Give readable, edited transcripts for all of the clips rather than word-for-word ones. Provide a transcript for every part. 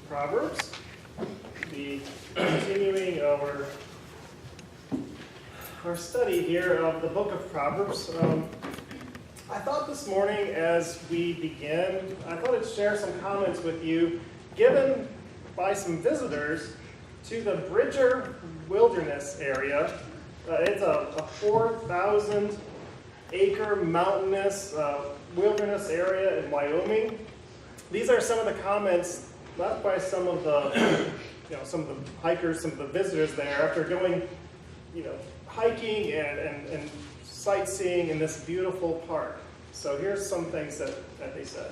Proverbs. Be continuing our study here of the book of Proverbs. I thought this morning as we begin, I thought I'd share some comments with you given by some visitors to the Bridger Wilderness area. It's a 4,000 acre mountainous wilderness area in Wyoming. These are some of the comments left by some of the hikers, some of the visitors there after going, hiking and sightseeing in this beautiful park. So here's some things that they said.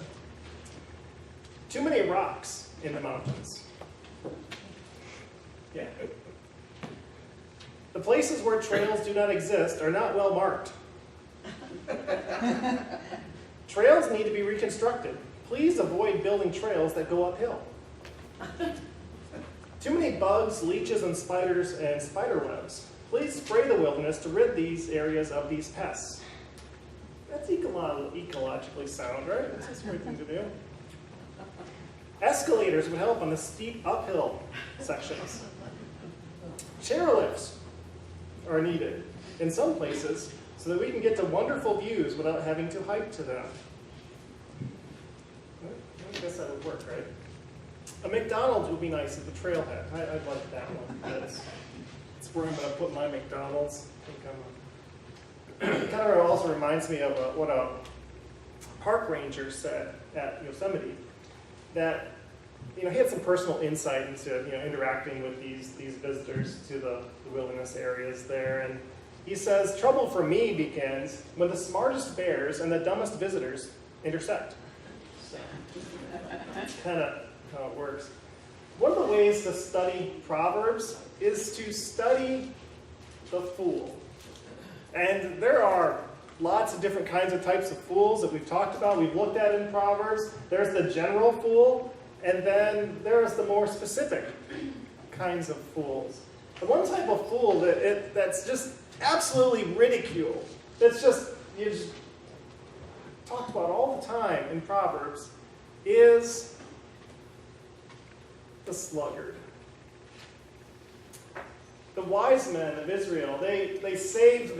Too many rocks in the mountains. Yeah. The places where trails do not exist are not well marked. Trails need to be reconstructed. Please avoid building trails that go uphill. Too many bugs, leeches, and spiders and spider webs. Please spray the wilderness to rid these areas of these pests. That's ecologically sound, right? That's just a great thing to do. Escalators would help on the steep uphill sections. Chairlifts are needed in some places so that we can get to wonderful views without having to hike to them. I guess that would work, right? A McDonald's would be nice at the trailhead. I'd like that one. That's where I'm going to put my McDonald's. It kind of also reminds me of what a park ranger said at Yosemite, that he had some personal insight into interacting with these visitors to the wilderness areas there, and he says, "Trouble for me begins when the smartest bears and the dumbest visitors intersect." So, that's kind of how it works. One of the ways to study Proverbs is to study the fool. And there are lots of different kinds of types of fools that we've talked about, we've looked at in Proverbs. There's the general fool, and then there's the more specific kinds of fools. The one type of fool that's just absolutely ridiculed, that's just, you just talked about all the time in Proverbs, is the sluggard. The wise men of Israel, they saved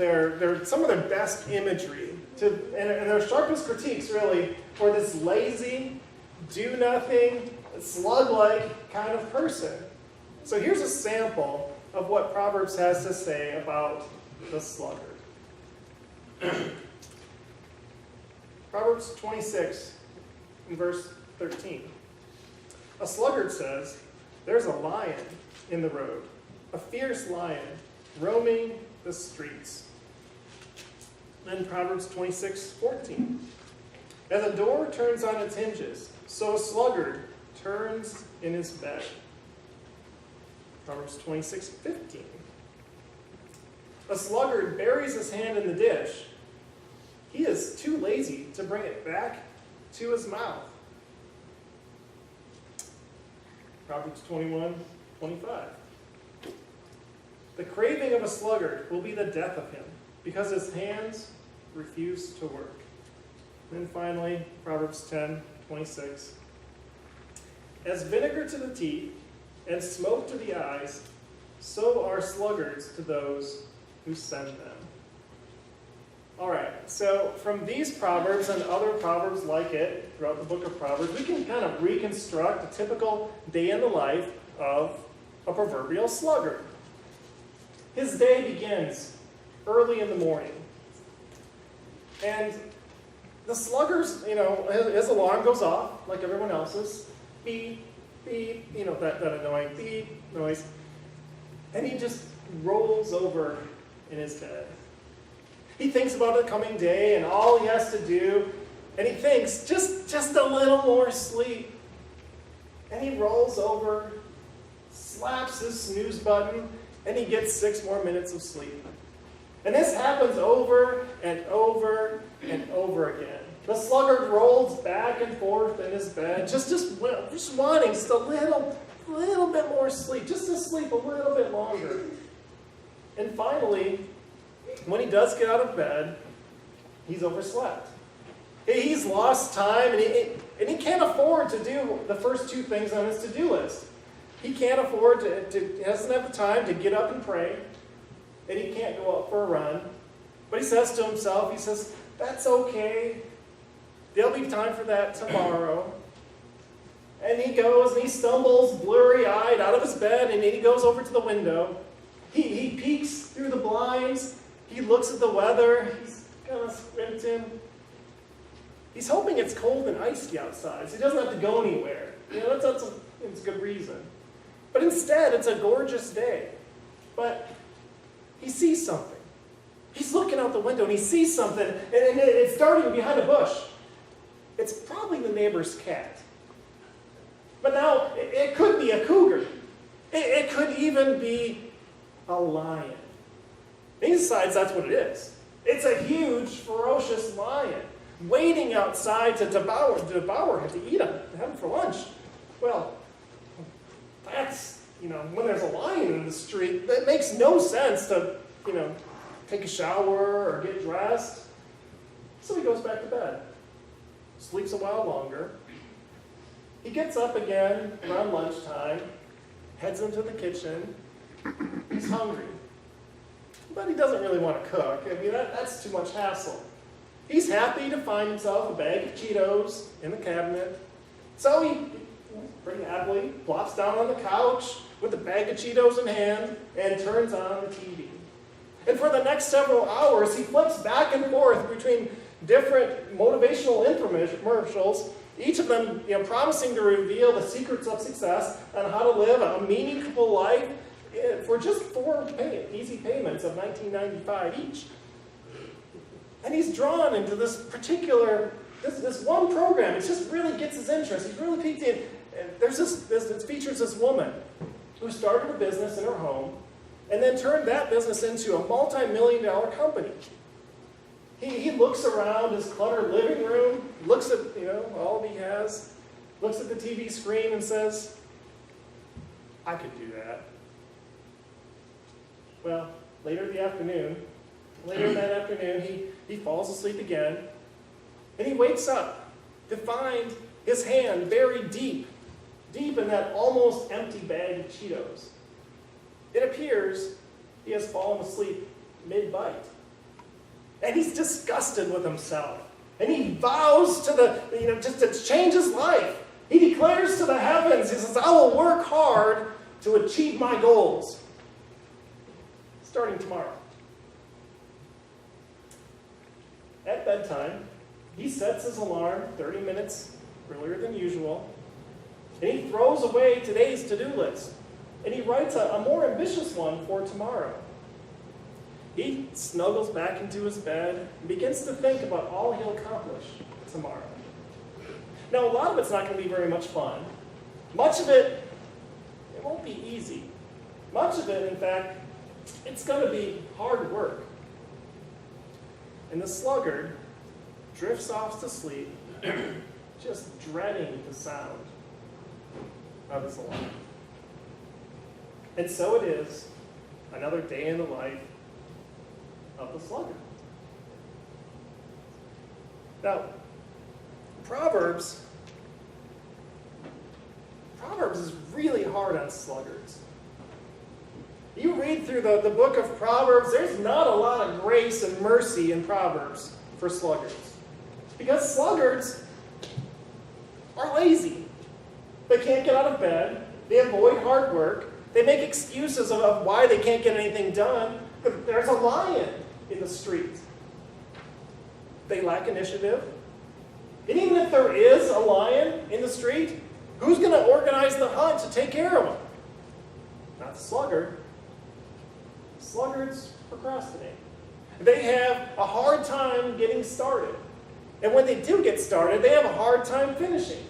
some of their best imagery and their sharpest critiques, really, for this lazy, do-nothing, slug-like kind of person. So here's a sample of what Proverbs has to say about the sluggard. Proverbs 26, in verse 13. A sluggard says, "There's a lion in the road, a fierce lion roaming the streets." Then Proverbs 26:14. As a door turns on its hinges, so a sluggard turns in his bed. Proverbs 26:15. A sluggard buries his hand in the dish. He is too lazy to bring it back to his mouth. Proverbs 21:25. The craving of a sluggard will be the death of him, because his hands refuse to work. And then finally, Proverbs 10:26. As vinegar to the teeth and smoke to the eyes, so are sluggards to those who send them. All right, so from these Proverbs and other Proverbs like it throughout the book of Proverbs, we can kind of reconstruct a typical day in the life of a proverbial sluggard. His day begins early in the morning. And the sluggard's, his alarm goes off like everyone else's. Beep, beep, that annoying beep noise. And he just rolls over in his bed. He thinks about the coming day and all he has to do, and he thinks, just a little more sleep. And he rolls over, slaps his snooze button, and he gets 6 more minutes of sleep. And this happens over and over and over again. The sluggard rolls back and forth in his bed, just wanting just a little bit more sleep, just to sleep a little bit longer. And finally, when he does get out of bed, he's overslept. He's lost time, and And he can't afford to do the first two things on his to-do list. He can't afford he doesn't have the time to get up and pray. And he can't go out for a run. But he says to himself, he says, that's okay. There'll be time for that tomorrow. And he goes and he stumbles blurry-eyed out of his bed, and he goes over to the window. He peeks through the blinds. He looks at the weather. He's kind of squinting. He's hoping it's cold and icy outside, so he doesn't have to go anywhere. That's a good reason. But instead, it's a gorgeous day. But he sees something. He's looking out the window and he sees something, and it's darting behind a bush. It's probably the neighbor's cat. But now, it could be a cougar. It could even be a lion. And he decides that's what it is. It's a huge, ferocious lion waiting outside to devour him, to eat him, to have him for lunch. Well, that's, when there's a lion in the street, that makes no sense to, take a shower or get dressed. So he goes back to bed, sleeps a while longer. He gets up again around lunchtime, heads into the kitchen. He's hungry, but he doesn't really want to cook. That's too much hassle. He's happy to find himself a bag of Cheetos in the cabinet. So he pretty happily plops down on the couch with the bag of Cheetos in hand and turns on the TV. And for the next several hours, he flips back and forth between different motivational infomercials, each of them promising to reveal the secrets of success on how to live a meaningful life for just 4 easy payments of $19.95 each. And he's drawn into this particular, this one program. It just really gets his interest. He's really piqued in. It features this woman who started a business in her home and then turned that business into a multi-million-dollar company. He looks around his cluttered living room, looks at all he has, looks at the TV screen and says, I could do that. Well, later in that afternoon, he falls asleep again, and he wakes up to find his hand buried deep in that almost empty bag of Cheetos. It appears he has fallen asleep mid-bite. And he's disgusted with himself. And he vows just to change his life. He declares to the heavens, he says, I will work hard to achieve my goals. Starting tomorrow. At bedtime, he sets his alarm 30 minutes earlier than usual. And he throws away today's to-do list. And he writes a more ambitious one for tomorrow. He snuggles back into his bed and begins to think about all he'll accomplish tomorrow. Now, a lot of it's not going to be very much fun. Much of it won't be easy. Much of it, in fact, it's going to be hard work. And the sluggard drifts off to sleep, just dreading the sound of his alarm. And so it is, another day in the life of the sluggard. Now, Proverbs is really hard on sluggards. You read through the book of Proverbs, there's not a lot of grace and mercy in Proverbs for sluggards. Because sluggards are lazy. They can't get out of bed. They avoid hard work. They make excuses of why they can't get anything done. There's a lion in the street. They lack initiative. And even if there is a lion in the street, who's going to organize the hunt to take care of him? Not the sluggard. Sluggards procrastinate. They have a hard time getting started. And when they do get started, they have a hard time finishing.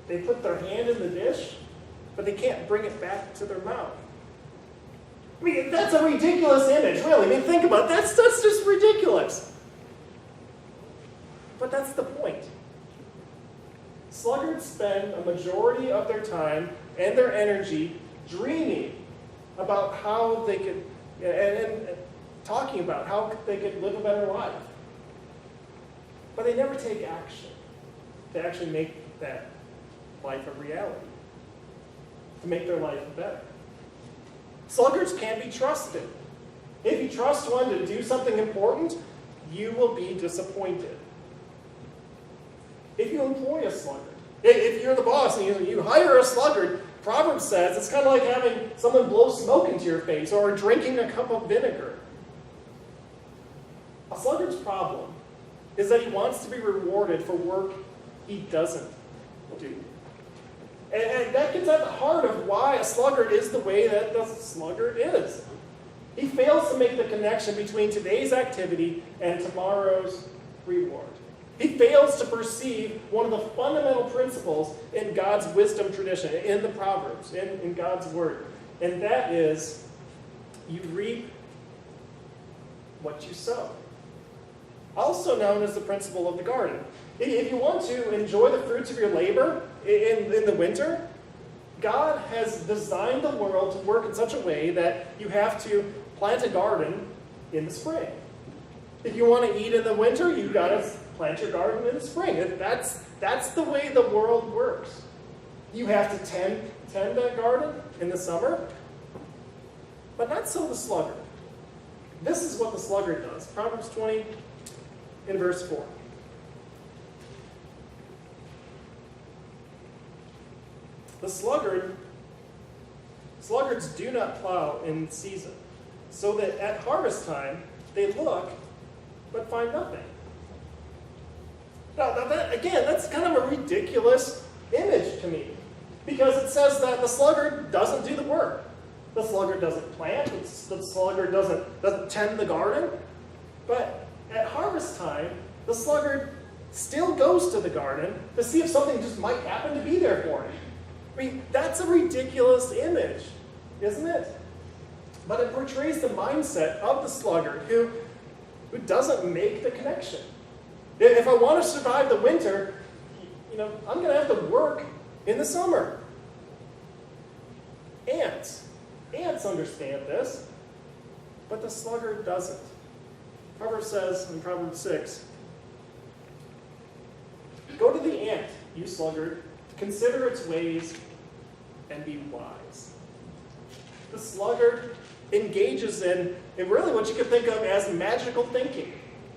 They put their hand in the dish, but they can't bring it back to their mouth. I mean, that's a ridiculous image, really. I mean, think about it. That's just ridiculous. But that's the point. Sluggards spend a majority of their time and their energy dreaming about how they could, and talking about how they could live a better life. But they never take action. to actually make that life a reality, to make their life better. Sluggards can't be trusted. If you trust one to do something important, you will be disappointed. If you employ a sluggard, if you're the boss and you hire a sluggard, Proverbs says it's kind of like having someone blow smoke into your face or drinking a cup of vinegar. A sluggard's problem is that he wants to be rewarded for work he doesn't do. And that gets at the heart of why a sluggard is the way that the sluggard is. He fails to make the connection between today's activity and tomorrow's reward. He fails to perceive one of the fundamental principles in God's wisdom tradition, in the Proverbs, in God's Word. And that is, you reap what you sow. Also known as the principle of the garden. If you want to enjoy the fruits of your labor in the winter, God has designed the world to work in such a way that you have to plant a garden in the spring. If you want to eat in the winter, you've got to plant your garden in the spring. That's the way the world works. You have to tend that garden in the summer, but not so the sluggard. This is what the sluggard does. Proverbs 20 in verse 4. The sluggards do not plow in season, so that at harvest time they look but find nothing. Now that's kind of a ridiculous image to me, because it says that the sluggard doesn't do the work. The sluggard doesn't plant, the sluggard doesn't tend the garden, but at harvest time, the sluggard still goes to the garden to see if something just might happen to be there for him. I mean, that's a ridiculous image, isn't it? But it portrays the mindset of the sluggard who doesn't make the connection. If I want to survive the winter, I'm going to have to work in the summer. Ants understand this, but the sluggard doesn't. Proverbs says in Proverbs 6, "Go to the ant, you sluggard, consider its ways and be wise." The sluggard engages in really what you could think of as magical thinking.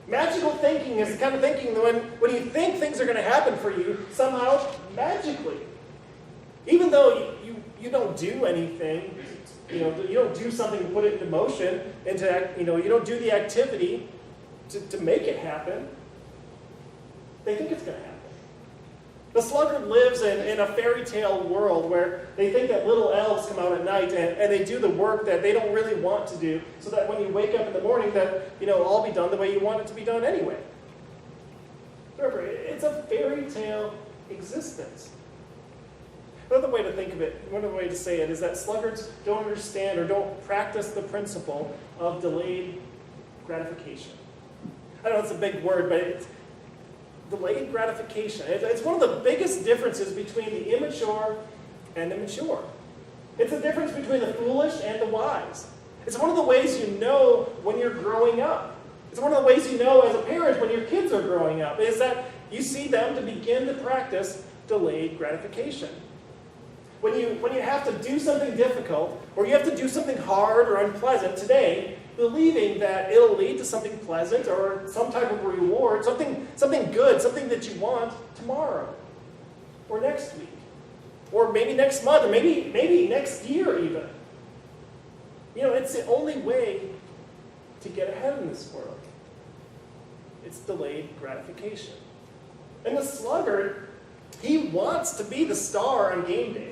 Magical thinking is the kind of thinking when you think things are going to happen for you somehow magically. Even though you don't do anything, you don't do something to put it into motion, you don't do the activity to make it happen, they think it's going to happen. The sluggard lives in a fairy tale world where they think that little elves come out at night and they do the work that they don't really want to do, so that when you wake up in the morning that it'll all be done the way you want it to be done anyway. Remember, it's a fairy tale existence. Another way to think of it, another way to say it, is that sluggards don't understand or don't practice the principle of delayed gratification. I know it's a big word, but it's delayed gratification. It's one of the biggest differences between the immature and the mature. It's the difference between the foolish and the wise. It's one of the ways you know when you're growing up. It's one of the ways you know as a parent when your kids are growing up, is that you see them to begin to practice delayed gratification. When you have to do something difficult, or you have to do something hard or unpleasant today, believing that it'll lead to something pleasant or some type of reward, something good, something that you want tomorrow, or next week, or maybe next month, or maybe next year even. It's the only way to get ahead in this world. It's delayed gratification. And the sluggard, he wants to be the star on game day.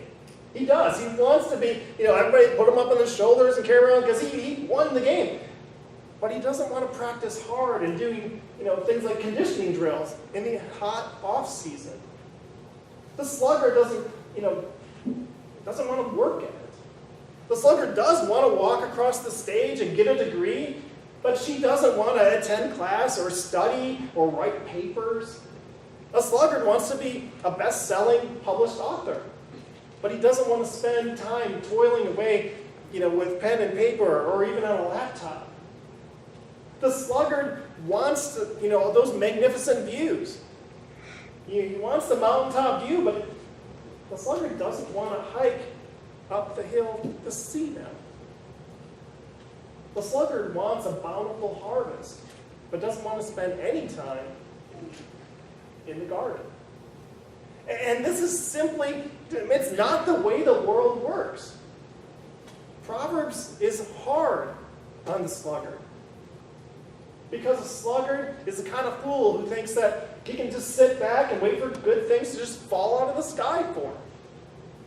He does. He wants to be, everybody put him up on his shoulders and carry around because he won the game. But he doesn't want to practice hard and doing, things like conditioning drills in the hot off season. The sluggard doesn't want to work at it. The sluggard does want to walk across the stage and get a degree, but she doesn't want to attend class or study or write papers. A sluggard wants to be a best-selling published author, but he doesn't want to spend time toiling away, with pen and paper or even on a laptop. The sluggard wants to, those magnificent views, He wants the mountaintop view, but the sluggard doesn't want to hike up the hill to see them. The sluggard wants a bountiful harvest, but doesn't want to spend any time in the garden. And this is simply, it's not the way the world works. Proverbs is hard on the sluggard. Because a sluggard is the kind of fool who thinks that he can just sit back and wait for good things to just fall out of the sky for him.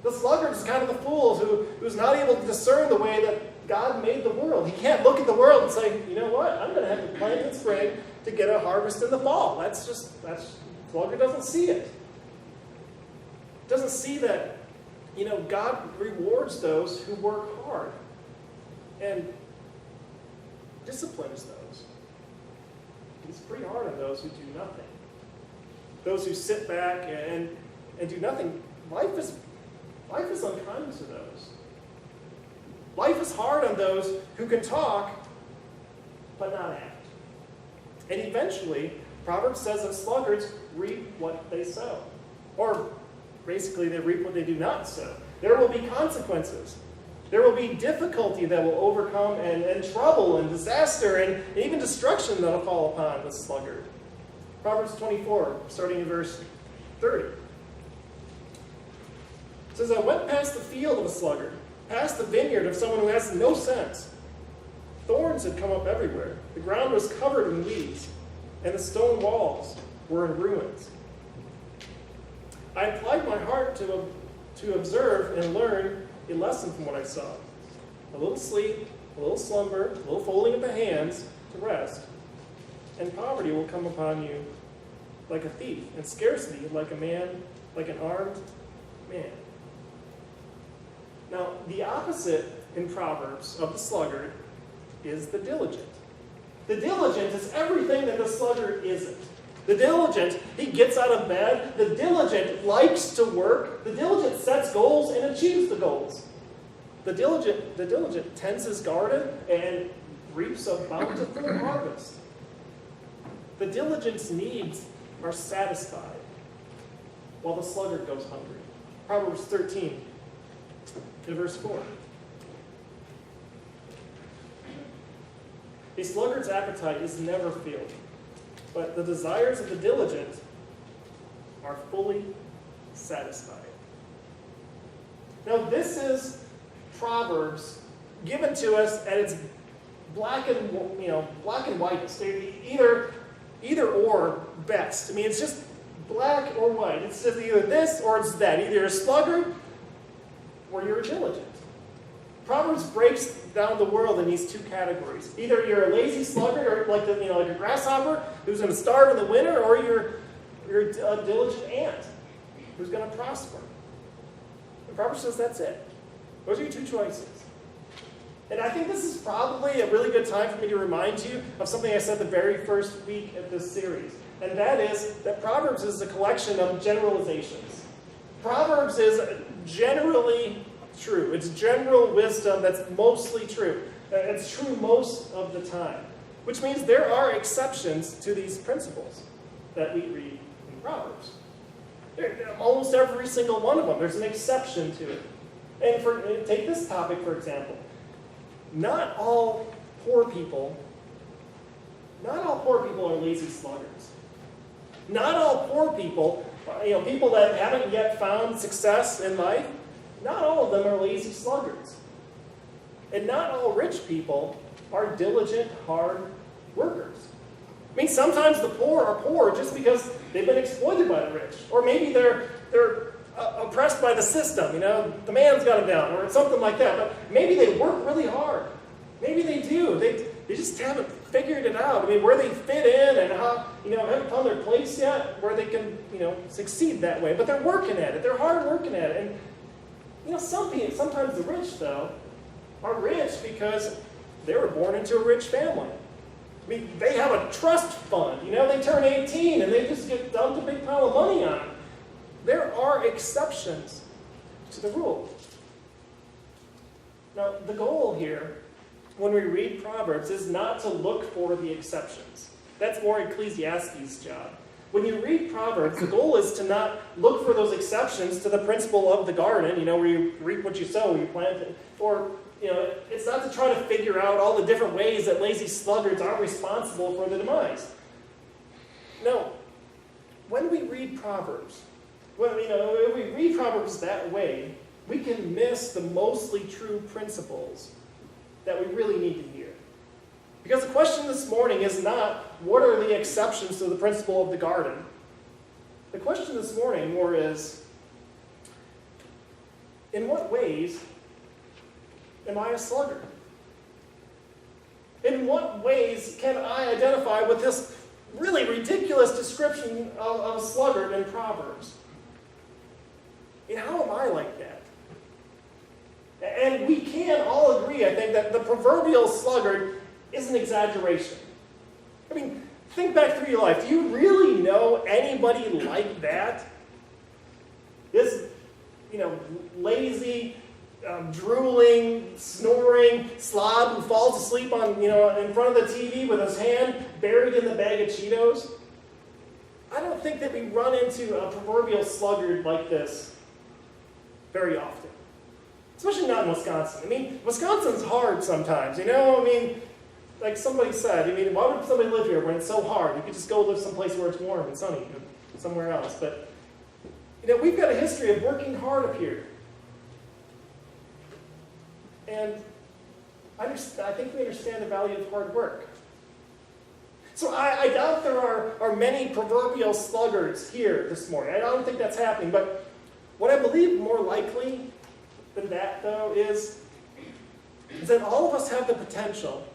The sluggard is kind of the fool who's not able to discern the way that God made the world. He can't look at the world and say, you know what, I'm going to have to plant in spring to get a harvest in the fall. Sluggard doesn't see it. Doesn't see that, God rewards those who work hard and disciplines those. He's pretty hard on those who do nothing. Those who sit back and do nothing. Life is unkind to those. Life is hard on those who can talk but not act. And eventually, Proverbs says that sluggards reap what they sow. Or basically, they reap what they do not sow. There will be consequences. There will be difficulty that will overcome and trouble and disaster and even destruction that will fall upon the sluggard. Proverbs 24, starting in verse 30. It says, I went past the field of a sluggard, past the vineyard of someone who has no sense. Thorns had come up everywhere. The ground was covered in weeds, and the stone walls were in ruins. I applied my heart to observe and learn a lesson from what I saw. A little sleep, a little slumber, a little folding of the hands to rest, and poverty will come upon you like a thief, and scarcity like an armed man. Now, the opposite in Proverbs of the sluggard is the diligent. The diligent is everything that the sluggard isn't. The diligent, he gets out of bed. The diligent likes to work. The diligent sets goals and achieves the goals. The diligent tends his garden and reaps a bountiful harvest. The diligent's needs are satisfied, while the sluggard goes hungry. Proverbs 13, in verse 4. A sluggard's appetite is never filled, but the desires of the diligent are fully satisfied. Now, this is Proverbs given to us at its black and white. Either or best. I mean, it's just black or white. It's just either this or it's that. Either you're a sluggard or you're a diligent. Proverbs breaks down the world in these two categories. Either you're a lazy sluggard, or like a grasshopper who's going to starve in the winter, or you're a diligent ant who's going to prosper. And Proverbs says that's it. Those are your two choices. And I think this is probably a really good time for me to remind you of something I said the very first week of this series. And that is that Proverbs is a collection of generalizations. Proverbs is generally true. It's general wisdom that's mostly true. It's true most of the time. Which means there are exceptions to these principles that we read in Proverbs. Almost every single one of them, there's an exception to it. And take this topic, for example. Not all poor people are lazy sluggards. Not all poor people, people that haven't yet found success in life, not all of them are lazy sluggards. And not all rich people are diligent, hard workers. I mean, sometimes the poor are poor just because they've been exploited by the rich. Or maybe they're oppressed by the system, the man's got them down, or something like that. But maybe they work really hard. Maybe they do. They just haven't figured it out. I mean, where they fit in and how, haven't found their place yet where they can, succeed that way. But they're working at it. They're hard working at it. And, sometimes the rich, though, are rich because they were born into a rich family. I mean, they have a trust fund. They turn 18 and they just get dumped a big pile of money on it. There are exceptions to the rule. Now, the goal here, when we read Proverbs, is not to look for the exceptions. That's more Ecclesiastes' job. when you read Proverbs, the goal is to not look for those exceptions to the principle of the garden, where you reap what you sow, you plant it. Or, it's not to try to figure out all the different ways that lazy sluggards aren't responsible for the demise. No. When we read Proverbs, if we read Proverbs that way, we can miss the mostly true principles that we really need to hear. Because the question this morning is not, what are the exceptions to the principle of the garden? The question this morning more is, in what ways am I a sluggard? In what ways can I identify with this really ridiculous description of a sluggard in Proverbs? And how am I like that? And we can all agree, I think, that the proverbial sluggard is an exaggeration. I mean, think back through your life. Do you really know anybody like that? This, lazy, drooling, snoring slob who falls asleep on, in front of the TV with his hand buried in the bag of Cheetos? I don't think that we run into a proverbial sluggard like this very often. Especially not in Wisconsin. I mean, Wisconsin's hard sometimes, like somebody said, why would somebody live here when it's so hard? You could just go live someplace where it's warm and sunny, somewhere else. But, we've got a history of working hard up here. And I think we understand the value of hard work. So I doubt there are many proverbial sluggards here this morning. I don't think that's happening. But what I believe more likely than that, though, is that all of us have the potential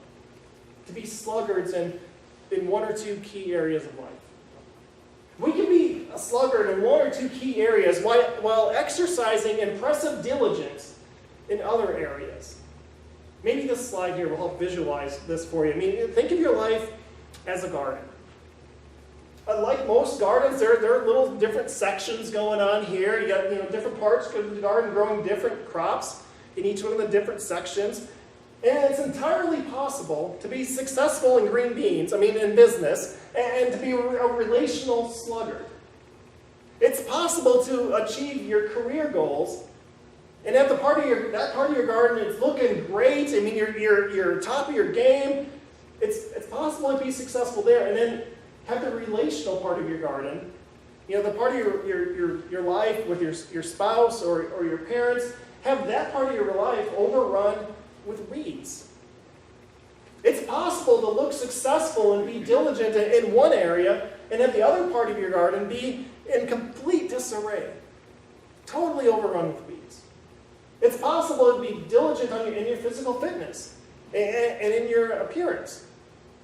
to be sluggards in one or two key areas of life. We can be a sluggard in one or two key areas while exercising impressive diligence in other areas. Maybe this slide here will help visualize this for you. Think of your life as a garden. Like most gardens, there are little different sections going on here. You got different parts of the garden growing different crops in each one of the different sections. And it's entirely possible to be successful in green beans, in business, and to be a relational sluggard. It's possible to achieve your career goals and have that part of your garden, it's looking great. You're top of your game. It's possible to be successful there, and then have the relational part of your garden, the part of your life with your spouse or your parents, have that part of your life overrun with weeds. It's possible to look successful and be diligent in one area and have the other part of your garden be in complete disarray, totally overrun with weeds. It's possible to be diligent in your physical fitness and in your appearance.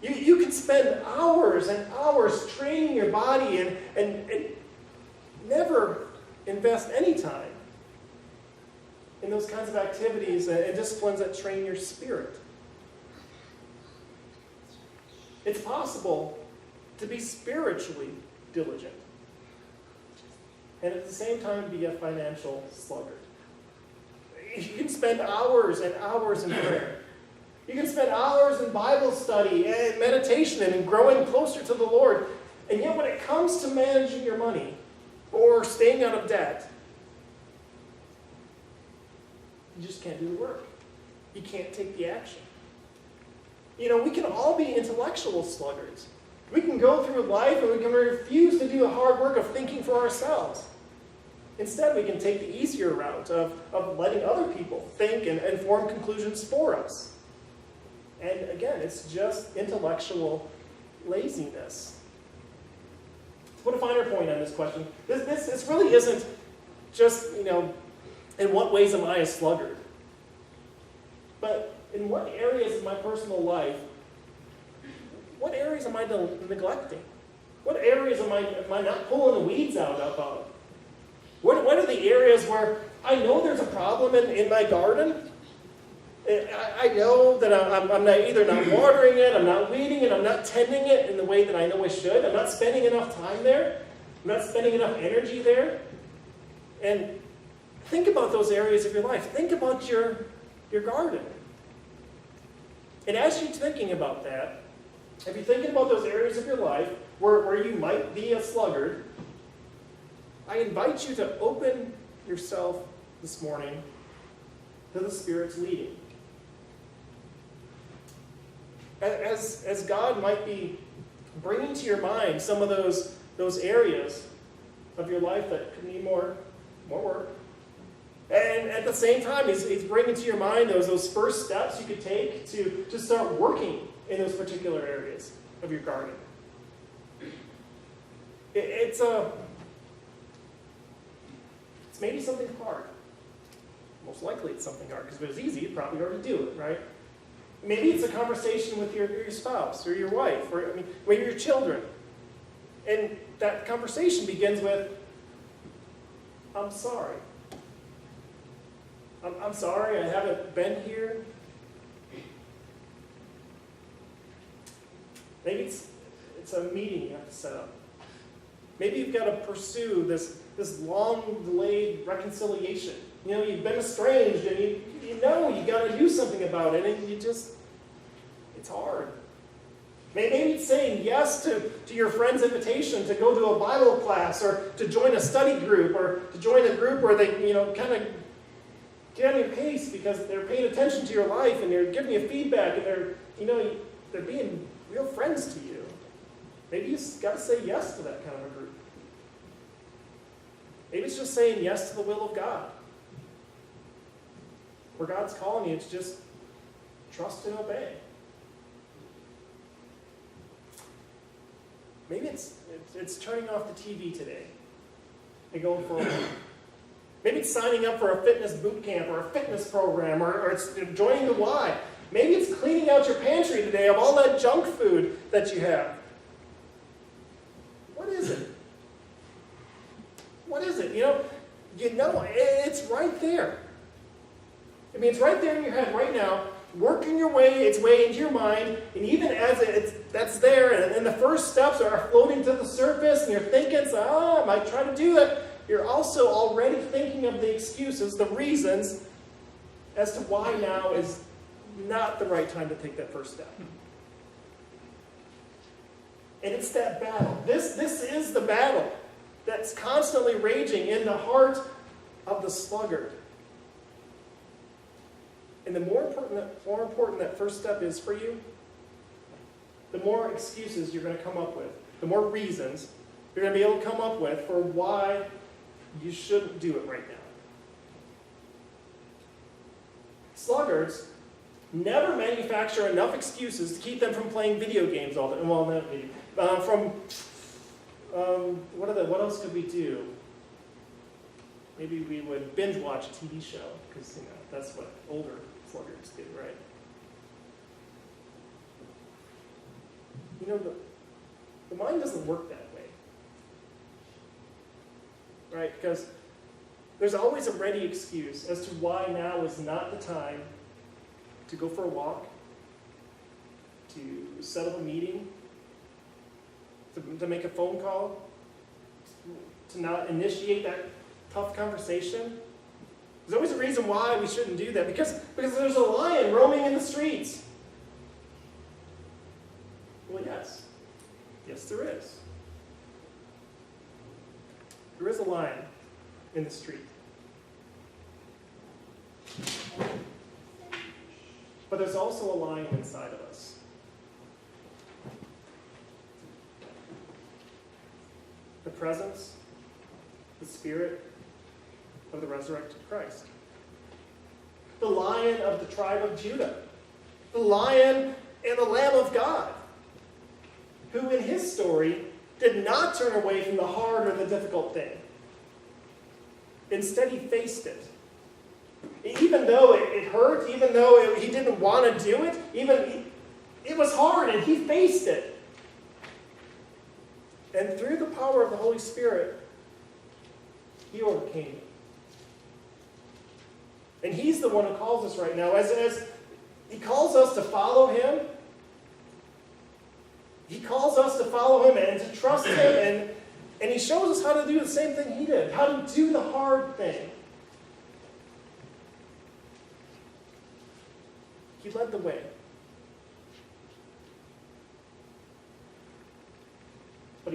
You can spend hours and hours training your body and never invest any time in those kinds of activities and disciplines that train your spirit. It's possible to be spiritually diligent and at the same time be a financial sluggard. You can spend hours and hours in prayer. You can spend hours in Bible study and meditation and growing closer to the Lord. And yet when it comes to managing your money or staying out of debt, you just can't do the work. You can't take the action. We can all be intellectual sluggards. We can go through life and we can refuse to do the hard work of thinking for ourselves. Instead, we can take the easier route of letting other people think and form conclusions for us. And again, it's just intellectual laziness. To put a finer point on this question, this really isn't just, in what ways am I a sluggard? But in what areas of my personal life, what areas am I neglecting? What areas am I not pulling the weeds out of? What are the areas where I know there's a problem in my garden? I know that I'm either not watering it, I'm not weeding it, I'm not tending it in the way that I know I should. I'm not spending enough time there. I'm not spending enough energy there. And think about those areas of your life. Think about your garden. And as you're thinking about that, if you're thinking about those areas of your life where you might be a sluggard, I invite you to open yourself this morning to the Spirit's leading. As God might be bringing to your mind some of those areas of your life that could need more work. And at the same time, he's bringing to your mind those first steps you could take to start working in those particular areas of your garden. It's maybe something hard. Most likely it's something hard, because if it was easy, you'd probably already do it, right? Maybe it's a conversation with your spouse or your wife, or with your children. And that conversation begins with, I'm sorry. I'm sorry I haven't been here. Maybe it's a meeting you have to set up. Maybe you've got to pursue this long-delayed reconciliation. You've been estranged, and you know you got to do something about it, and it's hard. Maybe it's saying yes to your friend's invitation to go to a Bible class, or to join a study group, or to join a group where they, kind of get on your case because they're paying attention to your life and they're giving you feedback and they're being real friends to you. Maybe you just got to say yes to that kind of a group. Maybe it's just saying yes to the will of God. Where God's calling you to just trust and obey. Maybe it's turning off the TV today and going for a walk. Maybe it's signing up for a fitness boot camp or a fitness program, or it's joining the Y. Maybe it's cleaning out your pantry today of all that junk food that you have. What is it? What is it? It's right there. It's right there in your head right now, working its way into your mind, and even as that's there, and the first steps are floating to the surface, and you're thinking, I might try to do that. You're also already thinking of the excuses, the reasons, as to why now is not the right time to take that first step. And it's that battle. This is the battle that's constantly raging in the heart of the sluggard. And the more important that first step is for you, the more excuses you're going to come up with, the more reasons you're going to be able to come up with for why you shouldn't do it right now. Sluggards never manufacture enough excuses to keep them from playing video games all the time. Well, not maybe. What else could we do? Maybe we would binge watch a TV show, because that's what older sluggards do, right? The mind doesn't work that way. Right? Because there's always a ready excuse as to why now is not the time to go for a walk, to set up a meeting, to make a phone call, to not initiate that tough conversation. There's always a reason why we shouldn't do that, because there's a lion roaming in the streets. Well, yes. Yes, there is. There is a lion in the street. But there's also a lion inside of us. The presence, the Spirit of the resurrected Christ. The Lion of the tribe of Judah. The Lion and the Lamb of God, who in his story did not turn away from the hard or the difficult thing. Instead, he faced it. Even though it hurt, even though he didn't want to do it, it was hard, and he faced it. And through the power of the Holy Spirit, he overcame it. And he's the one who calls us right now. As he calls us to follow him, he calls us to follow him and to trust him, and he shows us how to do the same thing he did, how to do the hard thing. He led the way.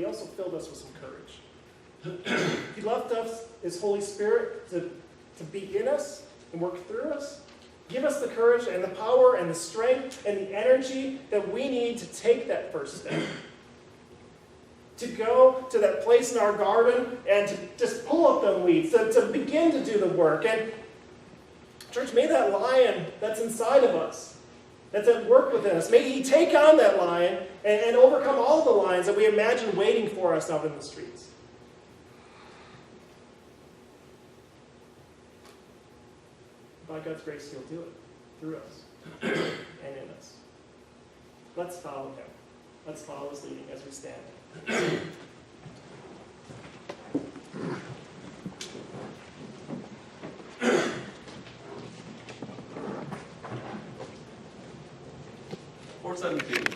He also filled us with some courage. He left us His Holy Spirit to be in us and work through us. Give us the courage and the power and the strength and the energy that we need to take that first step. To go to that place in our garden and to just pull up them weeds, to begin to do the work. And church, may that lion that's inside of us, that's at work within us, may he take on that lion and overcome all the lions that we imagine waiting for us out in the streets. By God's grace, He'll do it through us and in us. Let's follow Him. Let's follow His leading as we stand. Four 17.